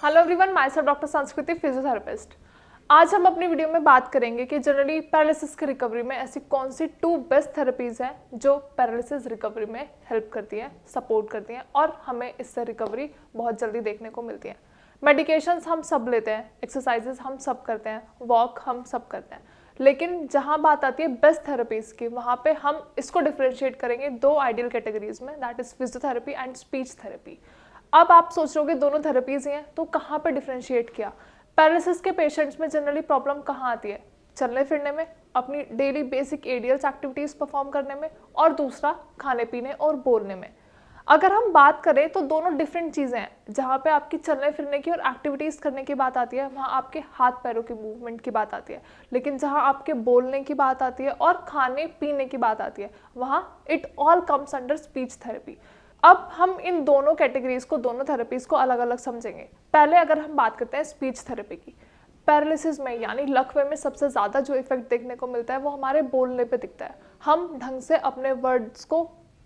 Hello everyone, my self doctor संस्कृति, physiotherapist. आज हम अपनी वीडियो में बात करेंगे कि जनरली पैरालिसिस की रिकवरी में ऐसी कौन सी 2 बेस्ट थेरेपीज हैं जो पैरालिसिस रिकवरी में हेल्प करती हैं, सपोर्ट करती हैं और हमें इससे रिकवरी बहुत जल्दी देखने को मिलती है। मेडिकेशंस हम सब लेते हैं, एक्सरसाइजेस हम सब करते हैं, वॉक हम सब करते हैं, लेकिन जहाँ बात आती है बेस्ट थेरेपीज की, वहाँ पे हम इसको डिफरेंशिएट करेंगे 2 आइडियल कैटेगरीज में, that is physiotherapy and speech therapy. अब आप सोच रहे हो कि दोनों थेरेपीज ही हैं, तो कहाँ पे डिफरेंशिएट किया? पैरालिसिस के पेशेंट्स में जनरली प्रॉब्लम कहाँ आती है? चलने फिरने में, अपनी डेली बेसिक एडियल्स एक्टिविटीज परफॉर्म करने में, और दूसरा खाने पीने और बोलने में। अगर हम बात करें तो दोनों डिफरेंट चीज़ें हैं। जहाँ पे आपकी चलने फिरने की और एक्टिविटीज़ करने की बात आती है, वहाँ आपके हाथ पैरों की मूवमेंट की बात आती है, लेकिन जहाँ आपके बोलने की बात आती है और खाने पीने की बात आती है, वहाँ it all comes under speech therapy. अब हम इन दोनों कैटेगरीज को, दोनों थेरेपीज को अलग अलग समझेंगे। पहले अगर हम बात करते हैं स्पीच थेरेपी की, पैरालिसिस में यानी लकवे में सबसे ज़्यादा जो इफेक्ट देखने को मिलता है वो हमारे बोलने पे दिखता है। हम ढंग से अपने वर्ड्स को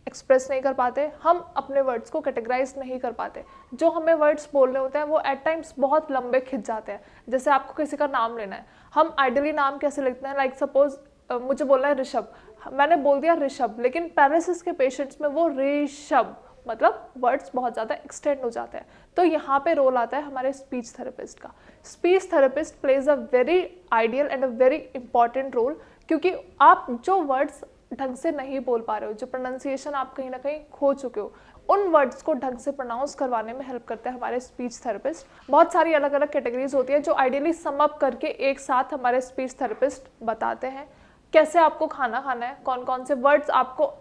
एक्सप्रेस नहीं कर पाते, हम अपने वर्ड्स को कैटेगराइज नहीं कर पाते। जो हमें वर्ड्स बोलने होते हैं वो एट टाइम्स बहुत लंबे खिंच जाते हैं। जैसे आपको किसी का नाम लेना है, हम आइडियली नाम कैसे लिखते हैं? लाइक सपोज मुझे बोलना है ऋषभ, मैंने बोल दिया ऋषभ, लेकिन पैरालिसिस के पेशेंट्स में वो ऋषभ मतलब वर्ड्स बहुत ज़्यादा एक्सटेंड हो जाते हैं। तो यहाँ पे रोल आता है हमारे स्पीच थेरेपिस्ट का। Speech therapist plays a very ideal and a very important role, क्योंकि आप जो वर्ड्स ढंग से नहीं बोल पा रहे हो, जो प्रोनाउंसिएशन आप कहीं ना कहीं खो चुके हो, उन वर्ड्स को ढंग से प्रोनाउंस करवाने में हेल्प करते हैं हमारे स्पीच थेरेपिस्ट। बहुत सारी अलग अलग कैटेगरीज होती है जो आइडियली सम अप करके एक साथ हमारे स्पीच थेरेपिस्ट बताते हैं। कैसे आपको खाना खाना है, कौन कौन से वर्ड्स आपको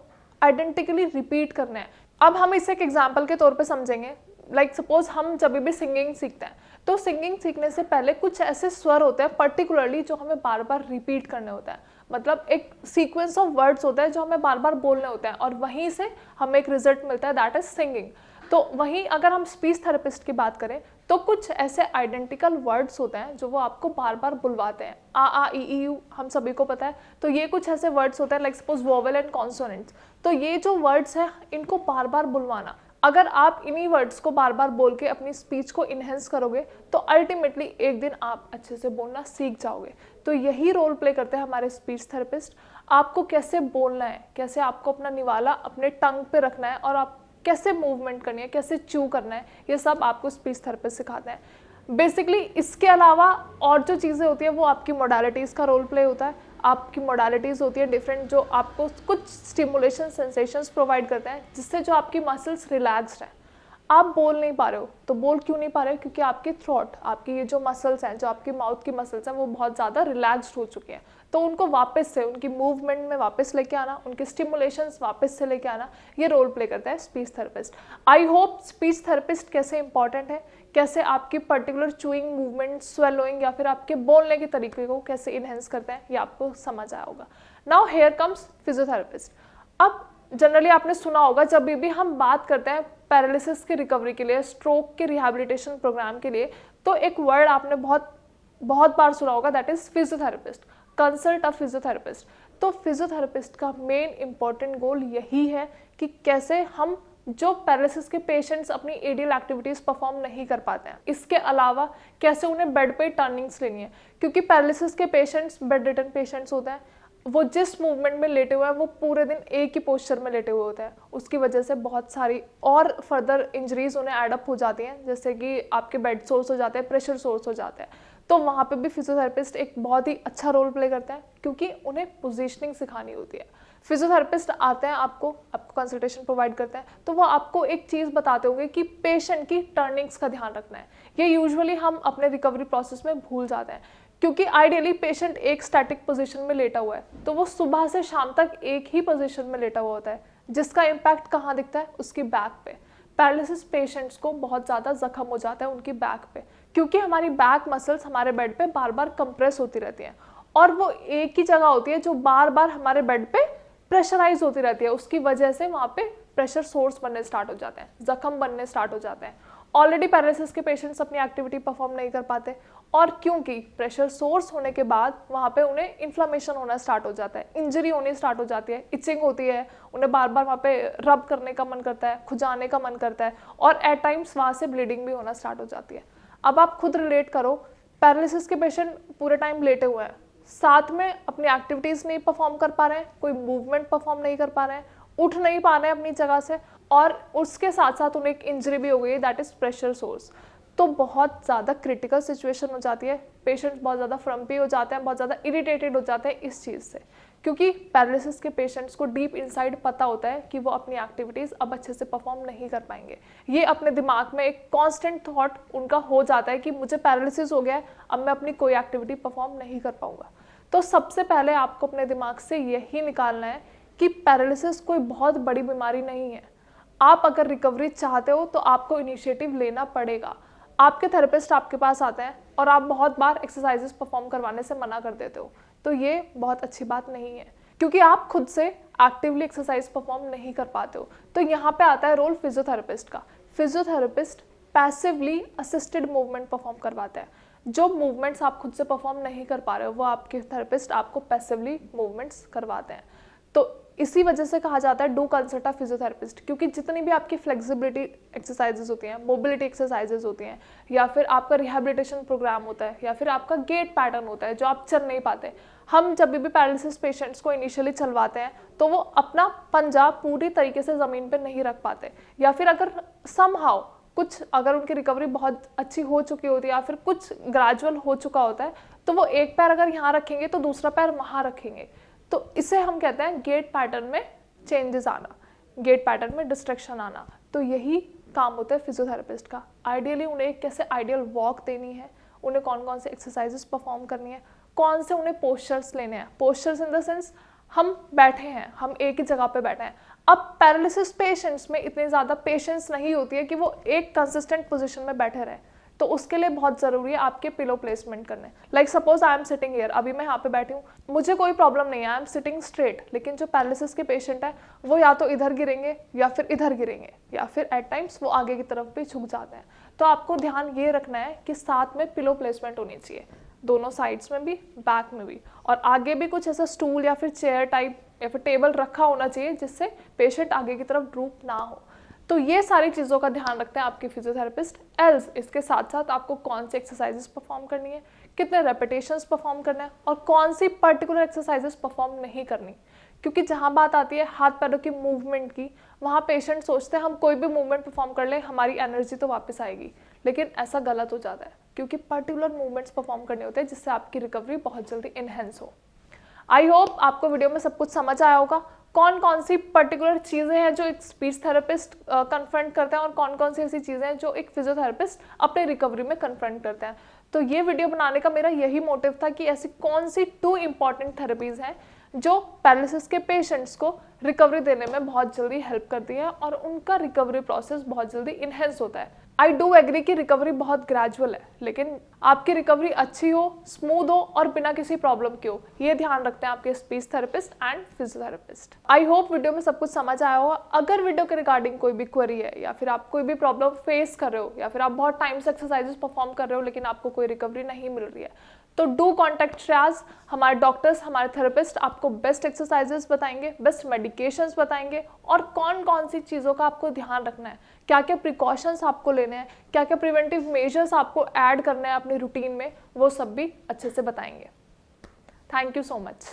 आइडेंटिकली रिपीट करने हैं। अब हम इसे एक एग्जाम्पल के तौर पे समझेंगे। लाइक सपोज हम जब भी सिंगिंग सीखते हैं, तो सिंगिंग सीखने से पहले कुछ ऐसे स्वर होते हैं पर्टिकुलरली जो हमें बार बार रिपीट करने होते हैं। मतलब एक सीक्वेंस ऑफ वर्ड्स होता है जो हमें बार बार बोलने होते हैं और वहीं से हमें एक रिजल्ट मिलता है, दैट इज सिंगिंग। तो वहीं अगर हम स्पीच थेरेपिस्ट की बात करें तो कुछ ऐसे आइडेंटिकल वर्ड्स होते हैं जो वो आपको बार बार बुलवाते हैं। आ ई यू हम सभी को पता है। तो ये कुछ ऐसे वर्ड्स होते हैं like suppose vowel and consonants. तो ये जो वर्ड्स हैं इनको बार बार बुलवाना, अगर आप इन्हीं वर्ड्स को बार बार बोल के अपनी स्पीच को इन्हेंस करोगे तो अल्टीमेटली एक दिन आप अच्छे से बोलना सीख जाओगे। तो यही रोल प्ले करते हैं हमारे स्पीच थेरेपिस्ट। आपको कैसे बोलना है, कैसे आपको अपना निवाला अपने टंग पे रखना है और आप कैसे मूवमेंट करनी है, कैसे चू करना है, ये सब आपको स्पीच थेरेपिस्ट सिखाते हैं। बेसिकली इसके अलावा और जो चीज़ें होती हैं वो आपकी मोडालिटीज़ का रोल प्ले होता है। आपकी मोडालिटीज़ होती है डिफरेंट, जो आपको कुछ स्टिमुलेशन सेंसेशंस प्रोवाइड करते हैं जिससे जो आपकी मसल्स रिलैक्स्ड हैं। आप बोल नहीं पा रहे हो, तो बोल क्यों नहीं पा रहे हो? क्योंकि आपकी थ्रोट, आपकी ये जो मसल्स हैं, जो आपकी माउथ की मसल्स हैं, वो बहुत ज़्यादा रिलैक्स्ड हो चुकी हैं। तो उनको वापस से उनकी मूवमेंट में वापस लेके आना, उनके स्टिमुलेशंस वापस से लेके आना, ये रोल प्ले करता है speech therapist. I hope speech therapist कैसे इंपॉर्टेंट है, कैसे आपकी पर्टिकुलर चूइंग मूवमेंट, स्वेलोइंग या फिर आपके बोलने के तरीके को कैसे इनहेंस करते हैं, ये आपको समझ आया होगा। Now here comes physiotherapist. अब जनरली आपने सुना होगा जब भी हम बात करते हैं पैरालिसिस की रिकवरी के लिए, स्ट्रोक के रिहैबिलिटेशन प्रोग्राम के लिए, तो एक वर्ड आपने बहुत बार सुना होगा, that is physiotherapist. Consult a physiotherapist. तो फिजियोथेरेपिस्ट का मेन इंपॉर्टेंट गोल यही है कि कैसे हम जो पैरालिसिस के पेशेंट्स अपनी एडियल एक्टिविटीज परफॉर्म नहीं कर पाते हैं, इसके अलावा कैसे उन्हें बेड पे टर्निंग्स लेनी है। क्योंकि पैरालिसिस के पेशेंट्स बेड रिटर्न पेशेंट्स होते हैं, वो जिस मूवमेंट में लेटे हुए हैं वो पूरे दिन एक ही पोस्चर में लेटे हुए होते हैं। उसकी वजह से बहुत सारी और फर्दर इंजरीज उन्हें एडअप हो जाती हैं, जैसे कि आपके बेड सोर्स हो जाते हैं, प्रेशर सोर्स हो जाते हैं। तो वहाँ पे भी फिजियोथेरेपिस्ट एक बहुत ही अच्छा रोल प्ले करते हैं, क्योंकि उन्हें पोजीशनिंग सिखानी होती है। फिजियोथेरेपिस्ट आते हैं, आपको कंसल्टेशन प्रोवाइड करते हैं, तो वो आपको एक चीज़ बताते होंगे कि पेशेंट की टर्निंग्स का ध्यान रखना है। ये यूजुअली हम अपने रिकवरी प्रोसेस में भूल जाते हैं, क्योंकि आइडियली पेशेंट एक स्टैटिक पोजीशन में लेटा हुआ है, तो वो सुबह से शाम तक एक ही पोजीशन में लेटा हुआ होता है, जिसका इम्पैक्ट कहाँ दिखता है? उसकी बैक पे। पैरालिसिस पेशेंट्स को बहुत ज़्यादा जख्म हो जाता है उनकी बैक पे, क्योंकि हमारी बैक मसल्स हमारे बेड पे बार बार कंप्रेस होती रहती हैं और वो एक ही जगह होती है जो बार बार हमारे बेड पे प्रेशराइज होती रहती है। उसकी वजह से वहाँ पे प्रेशर सोर्स बनने स्टार्ट हो जाते हैं, जख्म बनने स्टार्ट हो जाते हैं। ऑलरेडी पैरालिसिस के पेशेंट्स अपनी एक्टिविटी परफॉर्म नहीं कर पाते, और क्योंकि प्रेशर सोर्स होने के बाद वहाँ पे उन्हें इन्फ्लामेशन होना स्टार्ट हो जाता है, इंजरी होनी स्टार्ट हो जाती है, इचिंग होती है, उन्हें बार बार वहाँ पे रब करने का मन करता है, खुजाने का मन करता है, और एट टाइम्स वहाँ से ब्लीडिंग भी होना स्टार्ट हो जाती है। अब आप खुद रिलेट करो, पैरालिसिस के पेशेंट पूरे टाइम लेटे हुए हैं, साथ में अपनी एक्टिविटीज़ नहीं परफॉर्म कर पा रहे हैं, कोई मूवमेंट परफॉर्म नहीं कर पा रहे हैं, उठ नहीं पा रहे हैं अपनी जगह से, और उसके साथ साथ उन्हें एक इंजरी भी हो गई है, दैट इज़ प्रेशर सोर्स। तो बहुत ज़्यादा क्रिटिकल सिचुएशन हो जाती है, पेशेंट्स बहुत ज़्यादा फ्रम्पी हो जाते हैं, बहुत ज़्यादा इरिटेटेड हो जाते हैं इस चीज़ से, क्योंकि पैरालिसिस के पेशेंट्स को डीप इनसाइड पता होता है कि वो अपनी एक्टिविटीज़ अब अच्छे से परफॉर्म नहीं कर पाएंगे। ये अपने दिमाग में एक कांस्टेंट थॉट उनका हो जाता है कि मुझे पैरालिसिस हो गया है, अब मैं अपनी कोई एक्टिविटी परफॉर्म नहीं कर पाऊंगा। तो सबसे पहले आपको अपने दिमाग से यही निकालना है कि पैरालिसिस कोई बहुत बड़ी बीमारी नहीं है। आप अगर रिकवरी चाहते हो तो आपको इनिशिएटिव लेना पड़ेगा। आपके थेरेपिस्ट आपके पास आते हैं और आप बहुत बार एक्सरसाइजेस परफॉर्म करवाने से मना कर देते हो, तो ये बहुत अच्छी बात नहीं है, क्योंकि आप खुद से एक्टिवली एक्सरसाइज परफॉर्म नहीं कर पाते हो। तो यहाँ पे आता है रोल फिजियोथेरेपिस्ट का। Physiotherapist passively assisted movement perform करवाता है। जो मूवमेंट्स आप खुद से परफॉर्म नहीं कर पा रहे हो वो आपके थेरेपिस्ट आपको पैसिवली मूवमेंट्स करवाते हैं। तो इसी वजह से कहा जाता है डू कंसल्ट अ फिजियोथेरेपिस्ट, क्योंकि जितनी भी आपकी फ्लेक्सिबिलिटी एक्सरसाइजेज होती हैं, मोबिलिटी एक्सरसाइजेज होती हैं, या फिर आपका रिहैबिलिटेशन प्रोग्राम होता है, या फिर आपका गेट पैटर्न होता है जो आप चल नहीं पाते। हम जब भी पैरालिसिस पेशेंट्स को इनिशियली चलवाते हैं तो वो अपना पंजा पूरी तरीके से ज़मीन पर नहीं रख पाते, या फिर अगर समहाउ कुछ अगर उनकी रिकवरी बहुत अच्छी हो चुकी होती है या फिर कुछ ग्रेजुअल हो चुका होता है, तो वो एक पैर अगर यहाँ रखेंगे तो दूसरा पैर वहाँ रखेंगे। तो इसे हम कहते हैं गेट पैटर्न में चेंजेस आना, गेट पैटर्न में डिस्ट्रक्शन आना। तो यही काम होता है फिजियोथेरेपिस्ट का। आइडियली उन्हें कैसे आइडियल वॉक देनी है, उन्हें कौन कौन से एक्सरसाइजेस परफॉर्म करनी है, कौन से उन्हें पोस्चर्स लेने हैं। पोस्चर्स इन द सेंस हम बैठे हैं, हम एक ही जगह पे बैठे हैं। अब पैरालिसिस पेशेंट्स में इतनी ज़्यादा पेशेंस नहीं होती है कि वो एक कंसिस्टेंट पोजीशन में बैठे रहें, तो उसके लिए बहुत ज़रूरी है आपके पिलो प्लेसमेंट करने। Like suppose I am sitting here, अभी मैं यहाँ पे बैठी हूँ, मुझे कोई प्रॉब्लम नहीं है, आई एम सिटिंग स्ट्रेट, लेकिन जो पैरालिसिस के पेशेंट है वो या तो इधर गिरेंगे या फिर इधर गिरेंगे, या फिर एट टाइम्स वो आगे की तरफ भी झुक जाते हैं। तो आपको ध्यान ये रखना है कि साथ में पिलो प्लेसमेंट होनी चाहिए, दोनों साइड्स में भी, बैक में भी, और आगे भी कुछ ऐसा स्टूल या फिर चेयर टाइप या फिर टेबल रखा होना चाहिए जिससे पेशेंट आगे की तरफ ड्रूप ना हो। तो ये सारी चीज़ों का ध्यान रखते हैं आपके फिजियोथेरेपिस्ट। एल्स इसके साथ साथ आपको कौन सी एक्सरसाइजेस परफॉर्म करनी है, कितने रेपिटेशंस परफॉर्म करना है, और कौन सी पर्टिकुलर एक्सरसाइजेस परफॉर्म नहीं करनी। क्योंकि जहाँ बात आती है हाथ पैरों की मूवमेंट की, वहाँ पेशेंट सोचते हैं हम कोई भी मूवमेंट परफॉर्म कर ले हमारी एनर्जी तो वापस आएगी, लेकिन ऐसा गलत हो जाता है, क्योंकि पर्टिकुलर मूवमेंट्स परफॉर्म करने होते हैं जिससे आपकी रिकवरी बहुत जल्दी इनहेंस हो। आई होप आपको वीडियो में सब कुछ समझ आया होगा, कौन कौन सी पर्टिकुलर चीज़ें हैं जो एक स्पीच थेरेपिस्ट कन्फ्रंट करते हैं और कौन कौन सी ऐसी चीज़ें हैं जो एक फिजियोथेरेपिस्ट अपने रिकवरी में कन्फ्रंट करते हैं। तो ये वीडियो बनाने का मेरा यही मोटिव था कि ऐसी कौन सी 2 इंपॉर्टेंट थेरेपीज़ हैं जो पैरालिसिस के पेशेंट्स को रिकवरी देने में बहुत जल्दी हेल्प करती है और उनका रिकवरी प्रोसेस बहुत जल्दी इनहेंस होता है। आई डू एग्री कि रिकवरी बहुत ग्रेजुअल है, लेकिन आपकी रिकवरी अच्छी हो, स्मूथ हो और बिना किसी प्रॉब्लम के हो, ये ध्यान रखते हैं आपके speech therapist and physiotherapist. I hope video में सब कुछ समझ आया हो। अगर वीडियो के रिगार्डिंग कोई भी क्वेरी है या फिर आप कोई भी प्रॉब्लम फेस कर रहे हो या फिर आप बहुत टाइम से एक्सरसाइजेस परफॉर्म कर रहे हो लेकिन आपको कोई रिकवरी नहीं मिल रही है, तो डू कॉन्टैक्ट श्रेयास। हमारे डॉक्टर्स, हमारे थेरेपिस्ट आपको बेस्ट एक्सरसाइजेस बताएंगे, बेस्ट मेडिकेशंस बताएंगे और कौन कौन सी चीज़ों का आपको ध्यान रखना है, क्या क्या प्रिकॉशंस आपको लेने हैं, क्या क्या प्रिवेंटिव मेजर्स आपको ऐड करना है अपनी रूटीन में, वो सब भी अच्छे से बताएंगे। Thank you so much.